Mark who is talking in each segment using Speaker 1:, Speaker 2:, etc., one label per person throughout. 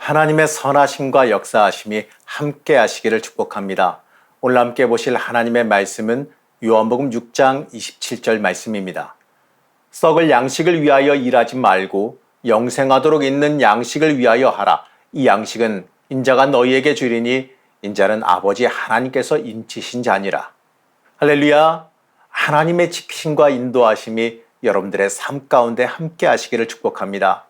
Speaker 1: 하나님의 선하심과 역사하심이 함께 하시기를 축복합니다. 오늘 함께 보실 하나님의 말씀은 요한복음 6장 27절 말씀입니다. 썩을 양식을 위하여 일하지 말고 영생하도록 있는 양식을 위하여 하라. 이 양식은 인자가 너희에게 주리니 인자는 아버지 하나님께서 인치신 자니라. 할렐루야. 하나님의 지키심과 인도하심이 여러분들의 삶 가운데 함께 하시기를 축복합니다.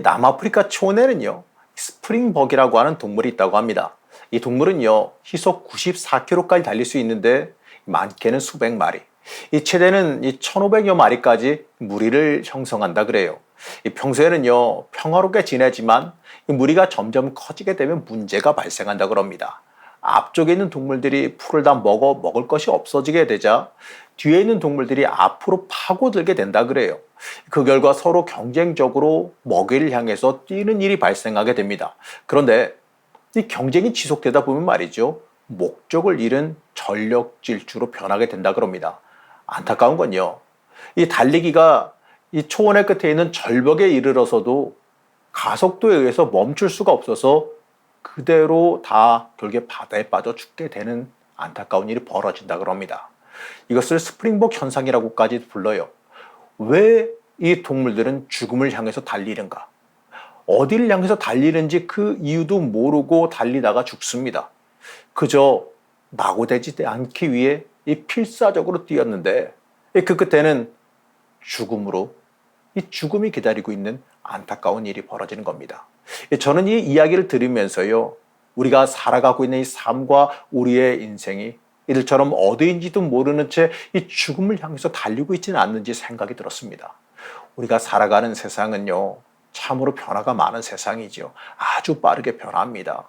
Speaker 1: 남아프리카 초원에는요, 스프링벅이라고 하는 동물이 있다고 합니다. 이 동물은요, 시속 94km까지 달릴 수 있는데 많게는 수백 마리, 최대는 1,500여 마리까지 무리를 형성한다 그래요. 평소에는요, 평화롭게 지내지만 이 무리가 점점 커지게 되면 문제가 발생한다 그럽니다. 앞쪽에 있는 동물들이 풀을 다 먹을 것이 없어지게 되자 뒤에 있는 동물들이 앞으로 파고들게 된다 그래요. 그 결과 서로 경쟁적으로 먹이를 향해서 뛰는 일이 발생하게 됩니다. 그런데 이 경쟁이 지속되다 보면 말이죠, 목적을 잃은 전력 질주로 변하게 된다 그럽니다. 안타까운 건요, 이 달리기가 이 초원의 끝에 있는 절벽에 이르러서도 가속도에 의해서 멈출 수가 없어서 그대로 다 결국에 바다에 빠져 죽게 되는 안타까운 일이 벌어진다 그럽니다. 이것을 스프링복 현상이라고까지 불러요. 왜 이 동물들은 죽음을 향해서 달리는가? 어디를 향해서 달리는지 그 이유도 모르고 달리다가 죽습니다. 그저 낙오되지 않기 위해 이 필사적으로 뛰었는데 그 끝에는 죽음으로, 이 죽음이 기다리고 있는 안타까운 일이 벌어지는 겁니다. 저는 이 이야기를 들으면서요, 우리가 살아가고 있는 이 삶과 우리의 인생이 이들처럼 어디인지도 모르는 채 이 죽음을 향해서 달리고 있지는 않는지 생각이 들었습니다. 우리가 살아가는 세상은요, 참으로 변화가 많은 세상이죠. 아주 빠르게 변합니다.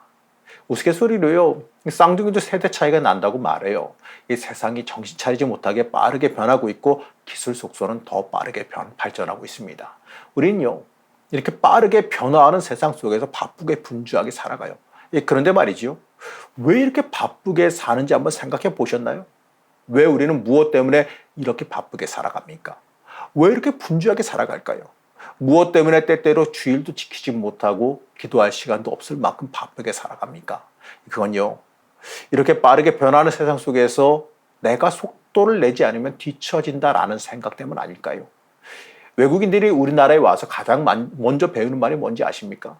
Speaker 1: 우스갯소리로요, 쌍둥이도 세대 차이가 난다고 말해요. 이 세상이 정신 차리지 못하게 빠르게 변하고 있고 기술 속도는 더 빠르게 발전하고 있습니다. 우리는요, 이렇게 빠르게 변화하는 세상 속에서 바쁘게 분주하게 살아가요. 그런데 말이죠, 왜 이렇게 바쁘게 사는지 한번 생각해 보셨나요? 왜 우리는 무엇 때문에 이렇게 바쁘게 살아갑니까? 왜 이렇게 분주하게 살아갈까요? 무엇 때문에 때때로 주일도 지키지 못하고 기도할 시간도 없을 만큼 바쁘게 살아갑니까? 그건요, 이렇게 빠르게 변하는 세상 속에서 내가 속도를 내지 않으면 뒤처진다라는 생각 때문 아닐까요? 외국인들이 우리나라에 와서 가장 먼저 배우는 말이 뭔지 아십니까?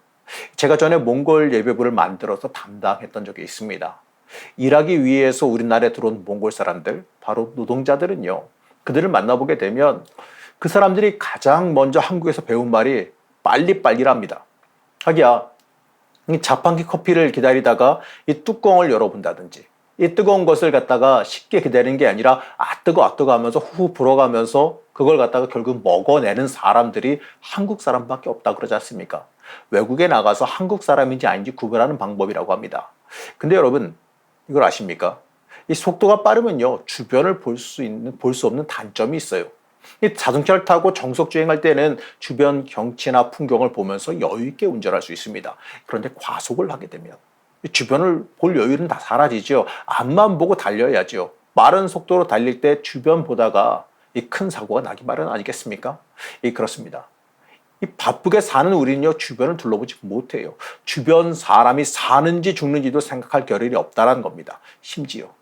Speaker 1: 제가 전에 몽골 예배부를 만들어서 담당했던 적이 있습니다. 일하기 위해서 우리나라에 들어온 몽골 사람들, 바로 노동자들은요, 그들을 만나보게 되면 그 사람들이 가장 먼저 한국에서 배운 말이 빨리빨리랍니다. 하기야, 이 자판기 커피를 기다리다가 이 뚜껑을 열어본다든지, 이 뜨거운 것을 갖다가 쉽게 기다리는 게 아니라 뜨거 하면서 후 불어가면서 그걸 갖다가 결국 먹어내는 사람들이 한국 사람밖에 없다 그러지 않습니까? 외국에 나가서 한국 사람인지 아닌지 구별하는 방법이라고 합니다. 근데 여러분, 이걸 아십니까? 이 속도가 빠르면요, 주변을 볼 수 없는 단점이 있어요. 이 자동차를 타고 정속 주행할 때는 주변 경치나 풍경을 보면서 여유 있게 운전할 수 있습니다. 그런데 과속을 하게 되면 주변을 볼 여유는 다 사라지죠. 앞만 보고 달려야죠. 빠른 속도로 달릴 때 주변 보다가 이 큰 사고가 나기 마련 아니겠습니까? 그렇습니다. 이 바쁘게 사는 우리는요, 주변을 둘러보지 못해요. 주변 사람이 사는지 죽는지도 생각할 겨를이 없다는 겁니다. 심지어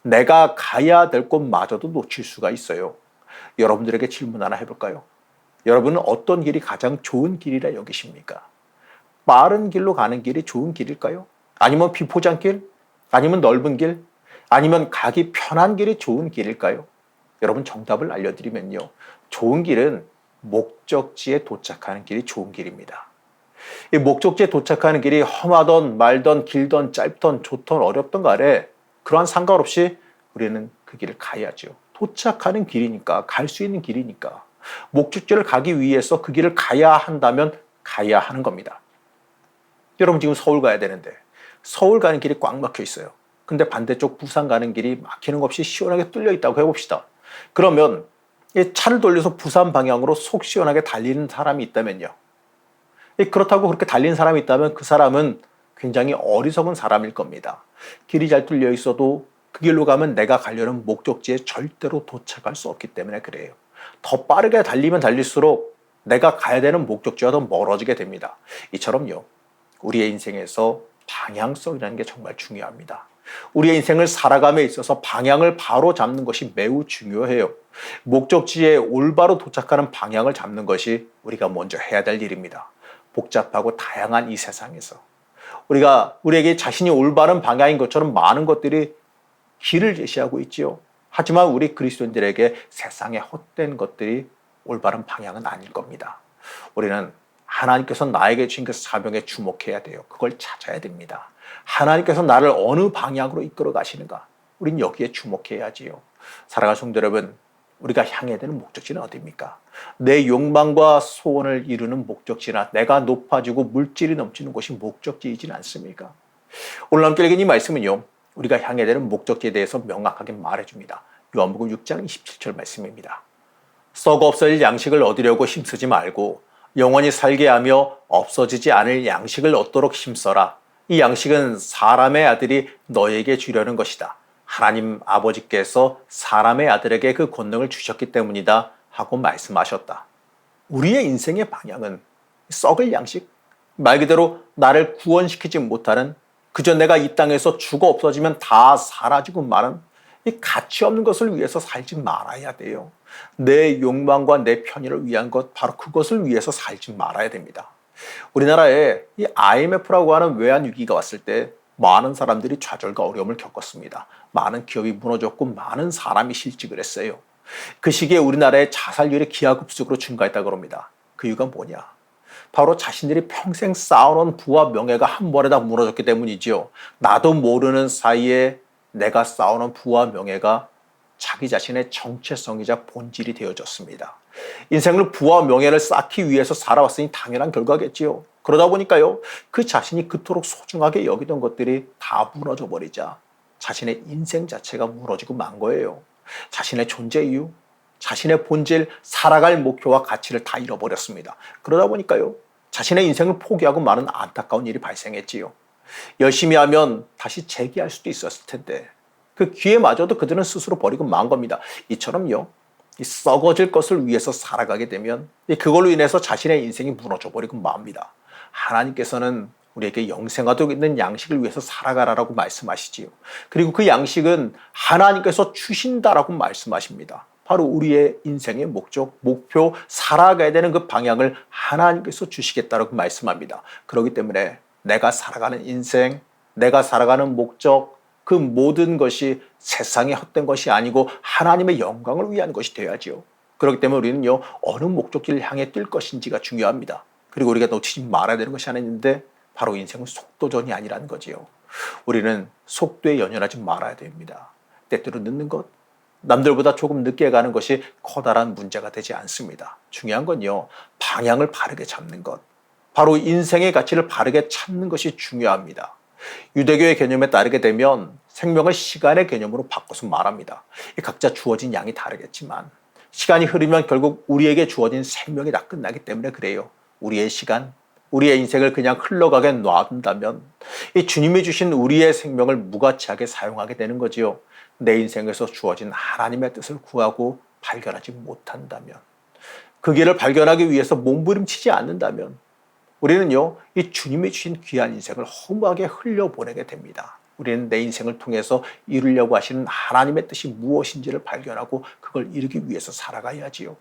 Speaker 1: 내가 가야 될 곳마저도 놓칠 수가 있어요. 여러분들에게 질문 하나 해볼까요? 여러분은 어떤 길이 가장 좋은 길이라 여기십니까? 빠른 길로 가는 길이 좋은 길일까요? 아니면 비포장길? 아니면 넓은 길? 아니면 가기 편한 길이 좋은 길일까요? 여러분, 정답을 알려드리면요, 좋은 길은 목적지에 도착하는 길이 좋은 길입니다. 이 목적지에 도착하는 길이 험하던 말던 길던 짧던 좋던 어렵던 간에 그러한 상관없이 우리는 그 길을 가야죠. 도착하는 길이니까, 갈 수 있는 길이니까. 목적지를 가기 위해서 그 길을 가야 한다면 가야 하는 겁니다. 여러분, 지금 서울 가야 되는데 서울 가는 길이 꽉 막혀 있어요. 근데 반대쪽 부산 가는 길이 막히는 것 없이 시원하게 뚫려 있다고 해봅시다. 그러면 이 차를 돌려서 부산 방향으로 속 시원하게 달리는 사람이 있다면요, 그렇다고 그렇게 달리는 사람이 있다면 그 사람은 굉장히 어리석은 사람일 겁니다. 길이 잘 뚫려 있어도 그 길로 가면 내가 가려는 목적지에 절대로 도착할 수 없기 때문에 그래요. 더 빠르게 달리면 달릴수록 내가 가야 되는 목적지와 더 멀어지게 됩니다. 이처럼요, 우리의 인생에서 방향성이라는 게 정말 중요합니다. 우리의 인생을 살아감에 있어서 방향을 바로 잡는 것이 매우 중요해요. 목적지에 올바로 도착하는 방향을 잡는 것이 우리가 먼저 해야 될 일입니다. 복잡하고 다양한 이 세상에서 우리에게 자신이 올바른 방향인 것처럼 많은 것들이 길을 제시하고 있지요. 하지만 우리 그리스도인들에게 세상의 헛된 것들이 올바른 방향은 아닐 겁니다. 우리는 하나님께서 나에게 주신 그 사명에 주목해야 돼요. 그걸 찾아야 됩니다. 하나님께서 나를 어느 방향으로 이끌어 가시는가? 우린 여기에 주목해야지요. 사랑하는 성도 여러분, 우리가 향해야 되는 목적지는 어디입니까? 내 욕망과 소원을 이루는 목적지나 내가 높아지고 물질이 넘치는 곳이 목적지이진 않습니까? 오늘 함께 읽은 이 말씀은요, 우리가 향해야 되는 목적지에 대해서 명확하게 말해줍니다. 요한복음 6장 27절 말씀입니다. 썩어 없어질 양식을 얻으려고 힘쓰지 말고 영원히 살게 하며 없어지지 않을 양식을 얻도록 힘써라. 이 양식은 사람의 아들이 너에게 주려는 것이다. 하나님 아버지께서 사람의 아들에게 그 권능을 주셨기 때문이다 하고 말씀하셨다. 우리의 인생의 방향은 썩을 양식, 말 그대로 나를 구원시키지 못하는, 그저 내가 이 땅에서 죽어 없어지면 다 사라지고 마는 이 가치 없는 것을 위해서 살지 말아야 돼요. 내 욕망과 내 편의를 위한 것, 바로 그것을 위해서 살지 말아야 됩니다. 우리나라에 이 IMF라고 하는 외환 위기가 왔을 때 많은 사람들이 좌절과 어려움을 겪었습니다. 많은 기업이 무너졌고 많은 사람이 실직을 했어요. 그 시기에 우리나라의 자살률이 기하급수적으로 증가했다고 합니다. 그 이유가 뭐냐? 바로 자신들이 평생 쌓아놓은 부와 명예가 한 번에 다 무너졌기 때문이지요. 나도 모르는 사이에 내가 쌓아놓은 부와 명예가 자기 자신의 정체성이자 본질이 되어졌습니다. 인생을 부와 명예를 쌓기 위해서 살아왔으니 당연한 결과겠지요. 그러다 보니까요, 그 자신이 그토록 소중하게 여기던 것들이 다 무너져 버리자 자신의 인생 자체가 무너지고 만 거예요. 자신의 존재 이유, 자신의 본질, 살아갈 목표와 가치를 다 잃어버렸습니다. 그러다 보니까요, 자신의 인생을 포기하고 마는 안타까운 일이 발생했지요. 열심히 하면 다시 재기할 수도 있었을 텐데 그 기회마저도 그들은 스스로 버리고 만 겁니다. 이처럼요, 이 썩어질 것을 위해서 살아가게 되면 그걸로 인해서 자신의 인생이 무너져 버리고 맙니다. 하나님께서는 우리에게 영생하도 있는 양식을 위해서 살아가라라고 말씀하시지요. 그리고 그 양식은 하나님께서 주신다라고 말씀하십니다. 바로 우리의 인생의 목적, 목표, 살아가야 되는 그 방향을 하나님께서 주시겠다라고 말씀합니다. 그렇기 때문에 내가 살아가는 인생, 내가 살아가는 목적, 그 모든 것이 세상에 헛된 것이 아니고 하나님의 영광을 위한 것이 되어야지요. 그렇기 때문에 우리는요, 어느 목적지를 향해 뛸 것인지가 중요합니다. 그리고 우리가 놓치지 말아야 되는 것이 하나 있는데 바로 인생은 속도전이 아니라는 거지요. 우리는 속도에 연연하지 말아야 됩니다. 때때로 늦는 것, 남들보다 조금 늦게 가는 것이 커다란 문제가 되지 않습니다. 중요한 건요, 방향을 바르게 잡는 것, 바로 인생의 가치를 바르게 찾는 것이 중요합니다. 유대교의 개념에 따르게 되면 생명을 시간의 개념으로 바꿔서 말합니다. 각자 주어진 양이 다르겠지만 시간이 흐르면 결국 우리에게 주어진 생명이 다 끝나기 때문에 그래요. 우리의 시간, 우리의 인생을 그냥 흘러가게 놔둔다면 이 주님이 주신 우리의 생명을 무가치하게 사용하게 되는 거지요. 내 인생에서 주어진 하나님의 뜻을 구하고 발견하지 못한다면, 그 길을 발견하기 위해서 몸부림치지 않는다면 우리는요, 이 주님이 주신 귀한 인생을 허무하게 흘려보내게 됩니다. 우리는 내 인생을 통해서 이루려고 하시는 하나님의 뜻이 무엇인지를 발견하고 그걸 이루기 위해서 살아가야지요.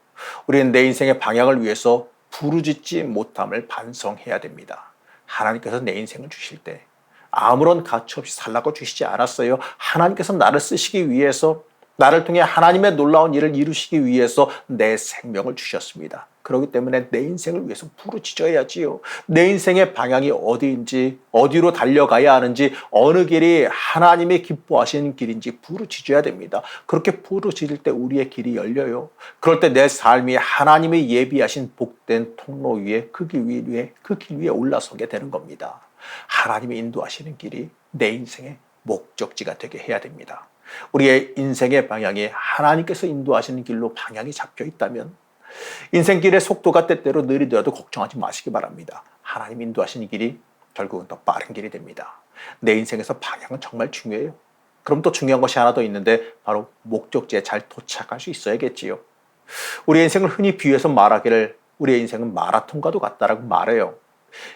Speaker 1: 우리는 내 인생의 방향을 위해서 부르짖지 못함을 반성해야 됩니다. 하나님께서 내 인생을 주실 때 아무런 가치 없이 살라고 주시지 않았어요. 하나님께서 나를 쓰시기 위해서, 나를 통해 하나님의 놀라운 일을 이루시기 위해서 내 생명을 주셨습니다. 그렇기 때문에 내 인생을 위해서 부르짖어야지요. 내 인생의 방향이 어디인지, 어디로 달려가야 하는지, 어느 길이 하나님이 기뻐하시는 길인지 부르짖어야 됩니다. 그렇게 부르짖을 때 우리의 길이 열려요. 그럴 때 내 삶이 하나님의 예비하신 복된 통로 위에, 그 길 위에 올라서게 되는 겁니다. 하나님이 인도하시는 길이 내 인생의 목적지가 되게 해야 됩니다. 우리의 인생의 방향이 하나님께서 인도하시는 길로 방향이 잡혀 있다면 인생길의 속도가 때때로 느리더라도 걱정하지 마시기 바랍니다. 하나님 인도하시는 길이 결국은 더 빠른 길이 됩니다. 내 인생에서 방향은 정말 중요해요. 그럼 또 중요한 것이 하나 더 있는데 바로 목적지에 잘 도착할 수 있어야겠지요. 우리의 인생을 흔히 비유해서 말하기를 우리의 인생은 마라톤과도 같다라고 말해요.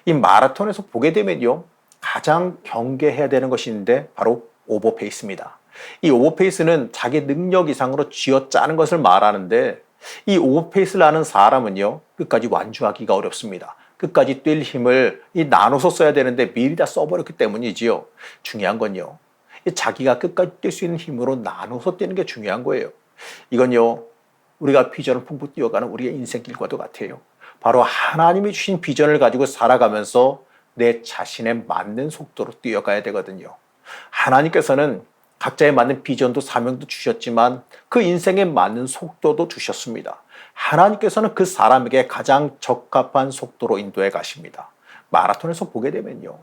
Speaker 1: 이 마라톤에서 보게 되면요, 가장 경계해야 되는 것이 있는데 바로 오버페이스입니다. 이 오버페이스는 자기 능력 이상으로 쥐어짜는 것을 말하는데, 이 오버페이스를 하는 사람은요, 끝까지 완주하기가 어렵습니다. 끝까지 뛸 힘을 나눠서 써야 되는데 미리 다 써버렸기 때문이지요. 중요한 건요, 자기가 끝까지 뛸 수 있는 힘으로 나눠서 뛰는 게 중요한 거예요. 이건요, 우리가 비전을 품고 뛰어가는 우리의 인생길과도 같아요. 바로 하나님이 주신 비전을 가지고 살아가면서 내 자신에 맞는 속도로 뛰어가야 되거든요. 하나님께서는 각자에 맞는 비전도 사명도 주셨지만 그 인생에 맞는 속도도 주셨습니다. 하나님께서는 그 사람에게 가장 적합한 속도로 인도해 가십니다. 마라톤에서 보게 되면요,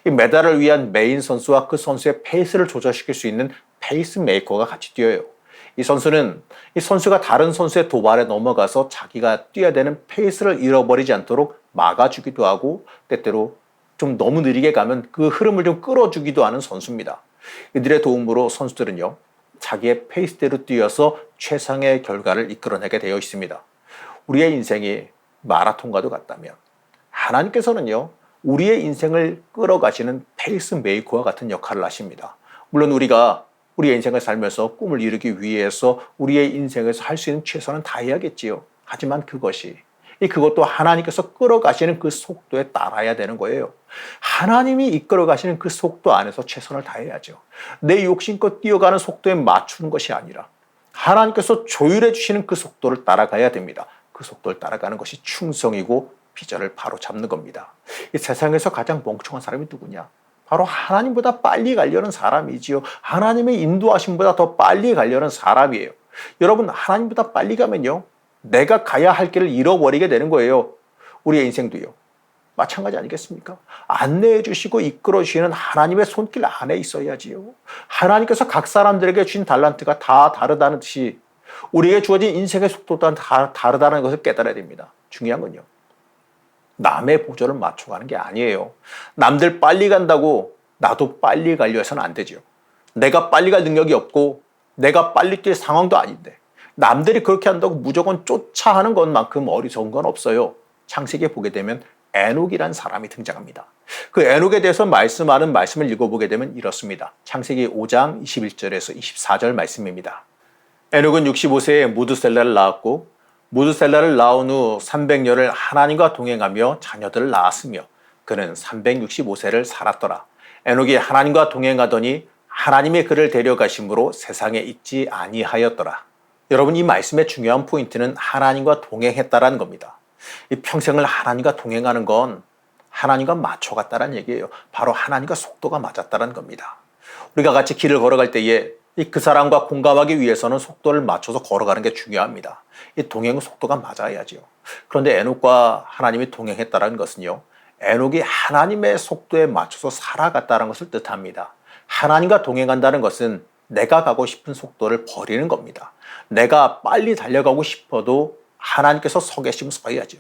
Speaker 1: 이 메달을 위한 메인 선수와 그 선수의 페이스를 조절시킬 수 있는 페이스메이커가 같이 뛰어요. 이 선수가 다른 선수의 도발에 넘어가서 자기가 뛰어야 되는 페이스를 잃어버리지 않도록 막아주기도 하고, 때때로 좀 너무 느리게 가면 그 흐름을 좀 끌어주기도 하는 선수입니다. 이들의 도움으로 선수들은요, 자기의 페이스대로 뛰어서 최상의 결과를 이끌어내게 되어 있습니다. 우리의 인생이 마라톤과도 같다면 하나님께서는요, 우리의 인생을 끌어가시는 페이스메이커와 같은 역할을 하십니다. 물론 우리가 우리의 인생을 살면서 꿈을 이루기 위해서 우리의 인생에서 할 수 있는 최선은 다해야겠지요. 하지만 그것도 하나님께서 끌어가시는 그 속도에 따라야 되는 거예요. 하나님이 이끌어가시는 그 속도 안에서 최선을 다해야죠. 내 욕심껏 뛰어가는 속도에 맞추는 것이 아니라 하나님께서 조율해 주시는 그 속도를 따라가야 됩니다. 그 속도를 따라가는 것이 충성이고 비전을 바로 잡는 겁니다. 이 세상에서 가장 멍청한 사람이 누구냐? 바로 하나님보다 빨리 가려는 사람이지요. 하나님의 인도하심보다 더 빨리 가려는 사람이에요. 여러분, 하나님보다 빨리 가면요, 내가 가야 할 길을 잃어버리게 되는 거예요. 우리의 인생도요, 마찬가지 아니겠습니까? 안내해 주시고 이끌어 주시는 하나님의 손길 안에 있어야지요. 하나님께서 각 사람들에게 주신 달란트가 다 다르다는 듯이 우리에게 주어진 인생의 속도도 다 다르다는 것을 깨달아야 됩니다. 중요한 건요, 남의 보조를 맞춰가는 게 아니에요. 남들 빨리 간다고 나도 빨리 가려 해서는 안 되죠. 내가 빨리 갈 능력이 없고 내가 빨리 뛸 상황도 아닌데 남들이 그렇게 한다고 무조건 쫓아하는 것만큼 어리석은 건 없어요. 창세기에 보게 되면 에녹이라는 사람이 등장합니다. 그 에녹에 대해서 말씀하는 말씀을 읽어보게 되면 이렇습니다. 창세기 5장 21절에서 24절 말씀입니다. 에녹은 65세에 무드셀라를 낳았고 무드셀라를 낳은 후 300년을 하나님과 동행하며 자녀들을 낳았으며 그는 365세를 살았더라. 에녹이 하나님과 동행하더니 하나님의 그를 데려가심으로 세상에 있지 아니하였더라. 여러분, 이 말씀의 중요한 포인트는 하나님과 동행했다라는 겁니다. 이 평생을 하나님과 동행하는 건 하나님과 맞춰갔다는 얘기예요. 바로 하나님과 속도가 맞았다는 겁니다. 우리가 같이 길을 걸어갈 때에 그 사람과 공감하기 위해서는 속도를 맞춰서 걸어가는 게 중요합니다. 이 동행 속도가 맞아야지요. 그런데 에녹과 하나님이 동행했다는 것은요, 에녹이 하나님의 속도에 맞춰서 살아갔다는 것을 뜻합니다. 하나님과 동행한다는 것은 내가 가고 싶은 속도를 버리는 겁니다. 내가 빨리 달려가고 싶어도 하나님께서 서 계시면 서야죠.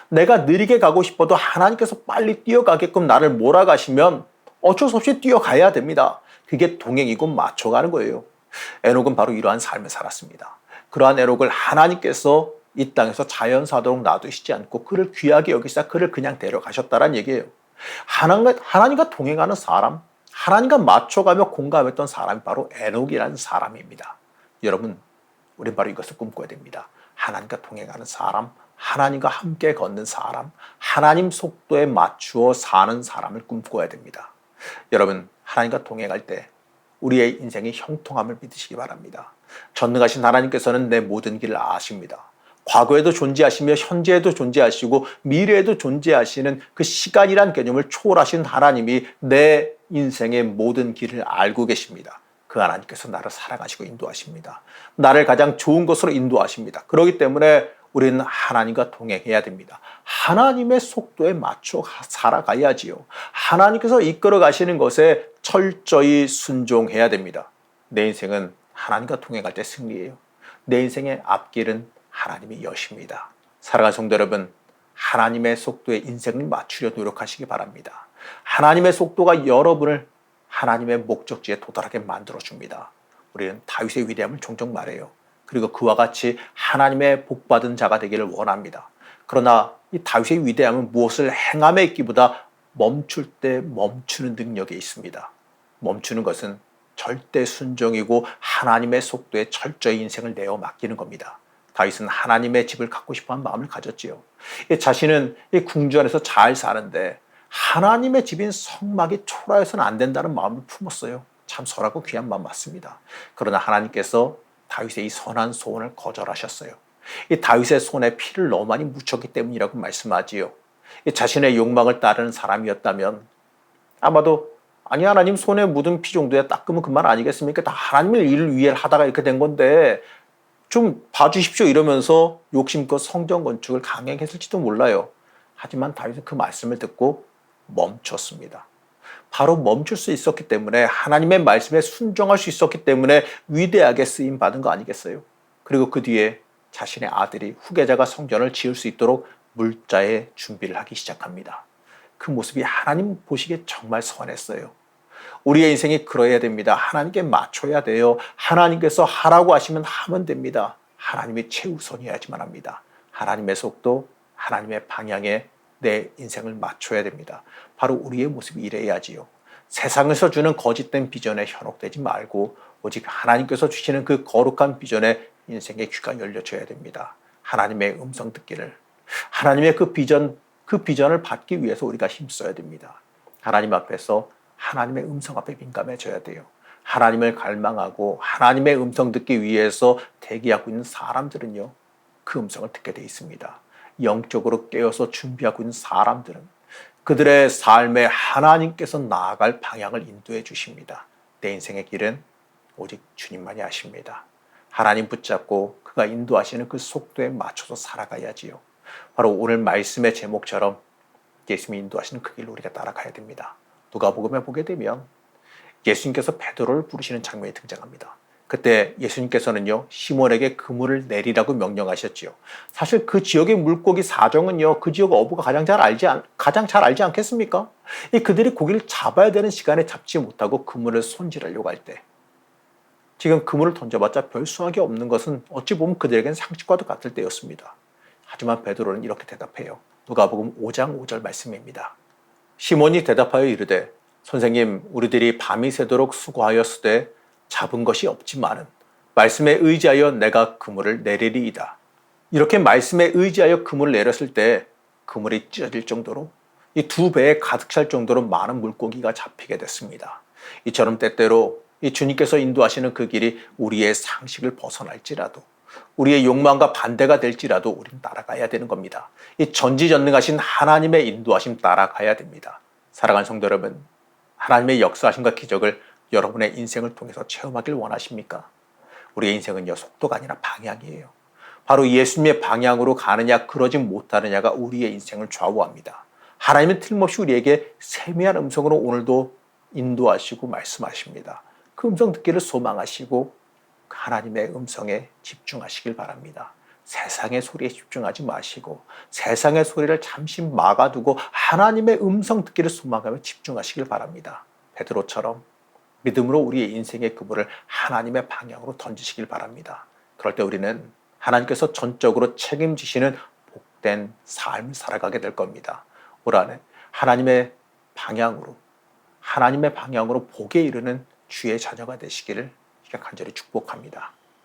Speaker 1: 내가 느리게 가고 싶어도 하나님께서 빨리 뛰어가게끔 나를 몰아가시면 어쩔 수 없이 뛰어가야 됩니다. 그게 동행이고 맞춰가는 거예요. 에녹은 바로 이러한 삶을 살았습니다. 그러한 에녹을 하나님께서 이 땅에서 자연사도록 놔두시지 않고 그를 귀하게 여기사 그를 그냥 데려가셨다는 얘기예요. 하나님과 동행하는 사람, 하나님과 맞춰가며 공감했던 사람이 바로 에녹이라는 사람입니다. 여러분, 우린 바로 이것을 꿈꿔야 됩니다. 하나님과 동행하는 사람, 하나님과 함께 걷는 사람, 하나님 속도에 맞추어 사는 사람을 꿈꿔야 됩니다. 여러분, 하나님과 동행할 때 우리의 인생이 형통함을 믿으시기 바랍니다. 전능하신 하나님께서는 내 모든 길을 아십니다. 과거에도 존재하시며 현재에도 존재하시고 미래에도 존재하시는 그 시간이란 개념을 초월하신 하나님이 내 인생의 모든 길을 알고 계십니다. 그 하나님께서 나를 사랑하시고 인도하십니다. 나를 가장 좋은 것으로 인도하십니다. 그렇기 때문에 우리는 하나님과 동행해야 됩니다. 하나님의 속도에 맞춰 살아가야지요. 하나님께서 이끌어 가시는 것에 철저히 순종해야 됩니다. 내 인생은 하나님과 동행할 때 승리예요. 내 인생의 앞길은 하나님이 여십니다. 사랑하는 성도 여러분, 하나님의 속도에 인생을 맞추려 노력하시기 바랍니다. 하나님의 속도가 여러분을 하나님의 목적지에 도달하게 만들어줍니다. 우리는 다윗의 위대함을 종종 말해요. 그리고 그와 같이 하나님의 복받은 자가 되기를 원합니다. 그러나 이 다윗의 위대함은 무엇을 행함에 있기보다 멈출 때 멈추는 능력에 있습니다. 멈추는 것은 절대 순종이고 하나님의 속도에 철저히 인생을 내어 맡기는 겁니다. 다윗은 하나님의 집을 갖고 싶어하는 마음을 가졌지요. 자신은 이 궁전 안에서 잘 사는데 하나님의 집인 성막이 초라해서는 안 된다는 마음을 품었어요. 참 선하고 귀한 마음 맞습니다. 그러나 하나님께서 다윗의 이 선한 소원을 거절하셨어요. 이 다윗의 손에 피를 너무 많이 묻혔기 때문이라고 말씀하지요. 이 자신의 욕망을 따르는 사람이었다면 아마도 아니 하나님 손에 묻은 피 정도야 닦으면 그만 아니겠습니까? 다 하나님의 일을 위해 하다가 이렇게 된 건데 좀 봐주십시오 이러면서 욕심껏 성전 건축을 강행했을지도 몰라요. 하지만 다윗은 그 말씀을 듣고 멈췄습니다. 바로 멈출 수 있었기 때문에 하나님의 말씀에 순종할 수 있었기 때문에 위대하게 쓰임 받은 거 아니겠어요? 그리고 그 뒤에 자신의 아들이 후계자가 성전을 지을 수 있도록 물자의 준비를 하기 시작합니다. 그 모습이 하나님 보시기에 정말 선했어요. 우리의 인생이 그러해야 됩니다. 하나님께 맞춰야 돼요. 하나님께서 하라고 하시면 하면 됩니다. 하나님이 최우선이어야지만 합니다. 하나님의 속도, 하나님의 방향에 내 인생을 맞춰야 됩니다. 바로 우리의 모습이 이래야지요. 세상에서 주는 거짓된 비전에 현혹되지 말고 오직 하나님께서 주시는 그 거룩한 비전에 인생의 귀가 열려져야 됩니다. 하나님의 음성 듣기를, 하나님의 그 비전을 받기 위해서 우리가 힘써야 됩니다. 하나님 앞에서 하나님의 음성 앞에 민감해져야 돼요. 하나님을 갈망하고 하나님의 음성 듣기 위해서 대기하고 있는 사람들은요, 그 음성을 듣게 돼 있습니다. 영적으로 깨어서 준비하고 있는 사람들은 그들의 삶에 하나님께서 나아갈 방향을 인도해 주십니다. 내 인생의 길은 오직 주님만이 아십니다. 하나님 붙잡고 그가 인도하시는 그 속도에 맞춰서 살아가야지요. 바로 오늘 말씀의 제목처럼 예수님이 인도하시는 그 길로 우리가 따라가야 됩니다. 누가복음에 보게 되면 예수님께서 베드로를 부르시는 장면이 등장합니다. 그때 예수님께서는요, 시몬에게 그물을 내리라고 명령하셨지요. 사실 그 지역의 물고기 사정은요, 그 지역 어부가 가장 잘 알지 않겠습니까? 그들이 고기를 잡아야 되는 시간에 잡지 못하고 그물을 손질하려고 할 때, 지금 그물을 던져봤자 별 수확이 없는 것은 어찌 보면 그들에게는 상식과도 같을 때였습니다. 하지만 베드로는 이렇게 대답해요. 누가복음 5장 5절 말씀입니다. 시몬이 대답하여 이르되 선생님 우리들이 밤이 새도록 수고하였으되 잡은 것이 없지만은 말씀에 의지하여 내가 그물을 내리리이다. 이렇게 말씀에 의지하여 그물을 내렸을 때 그물이 찢어질 정도로 이 2배에 가득 찰 정도로 많은 물고기가 잡히게 됐습니다. 이처럼 때때로 이 주님께서 인도하시는 그 길이 우리의 상식을 벗어날지라도 우리의 욕망과 반대가 될지라도 우리는 따라가야 되는 겁니다. 이 전지전능하신 하나님의 인도하심 따라가야 됩니다. 사랑하는 성도 여러분, 하나님의 역사하심과 기적을 여러분의 인생을 통해서 체험하길 원하십니까? 우리의 인생은요, 속도가 아니라 방향이에요. 바로 예수님의 방향으로 가느냐 그러지 못하느냐가 우리의 인생을 좌우합니다. 하나님은 틀림없이 우리에게 세미한 음성으로 오늘도 인도하시고 말씀하십니다. 그 음성 듣기를 소망하시고 하나님의 음성에 집중하시길 바랍니다. 세상의 소리에 집중하지 마시고 세상의 소리를 잠시 막아두고 하나님의 음성 듣기를 소망하며 집중하시길 바랍니다. 베드로처럼 믿음으로 우리의 인생의 그물을 하나님의 방향으로 던지시길 바랍니다. 그럴 때 우리는 하나님께서 전적으로 책임지시는 복된 삶을 살아가게 될 겁니다. 올 한해 하나님의 방향으로 복에 이르는 주의 자녀가 되시기를 간절히 축복합니다.